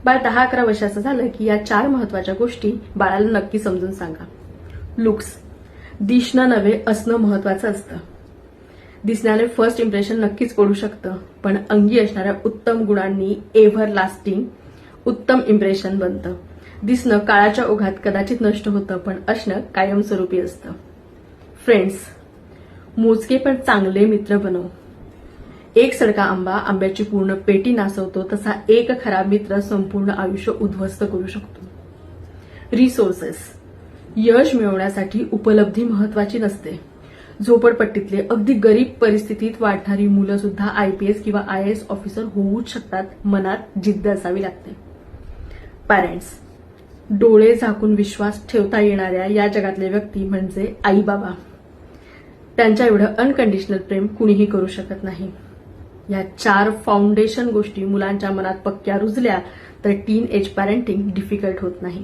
बाळ 10-11 वर्षाचं झालं की या 4 महत्वाच्या गोष्टी बाळाला नक्की समजून सांगा. लुक्स. दिसणं नव्हे असणं महत्वाचं असतं. दिसण्याने फर्स्ट इम्प्रेशन नक्कीच पडू शकतं, पण अंगी असणाऱ्या उत्तम गुणांनी एव्हर लास्टिंग उत्तम इम्प्रेशन बनतं. दिसणं काळाच्या ओघात कदाचित नष्ट होतं, पण असणं कायमस्वरूपी असतं. फ्रेंड्स. मोजके पण चांगले मित्र बनव. एक सडका आंबा आंब्याची पूर्ण पेटी नासवतो, तसा एक खराब मित्र संपूर्ण आयुष्य उद्ध्वस्त करू शकतो. रिसोर्सेस. यश मिळवण्यासाठी उपलब्धी महत्वाची नसते. झोपडपट्टीतले अगदी गरीब परिस्थितीत वाढणारी मुलं सुद्धा आयपीएस किंवा आयएएस ऑफिसर होऊच शकतात. मनात जिद्द असावी लागते. पॅरेंट्स. डोळे झाकून विश्वास ठेवता येणाऱ्या या जगातले व्यक्ती म्हणजे आई बाबा. त्यांच्या एवढं अनकंडिशनल प्रेम कुणीही करू शकत नाही. या 4 फाउंडेशन गोष्टी मुलांच्या मनात पक्क्या रुजल्या तर टीन एज पॅरेंटिंग डिफिकल्ट होत नाही.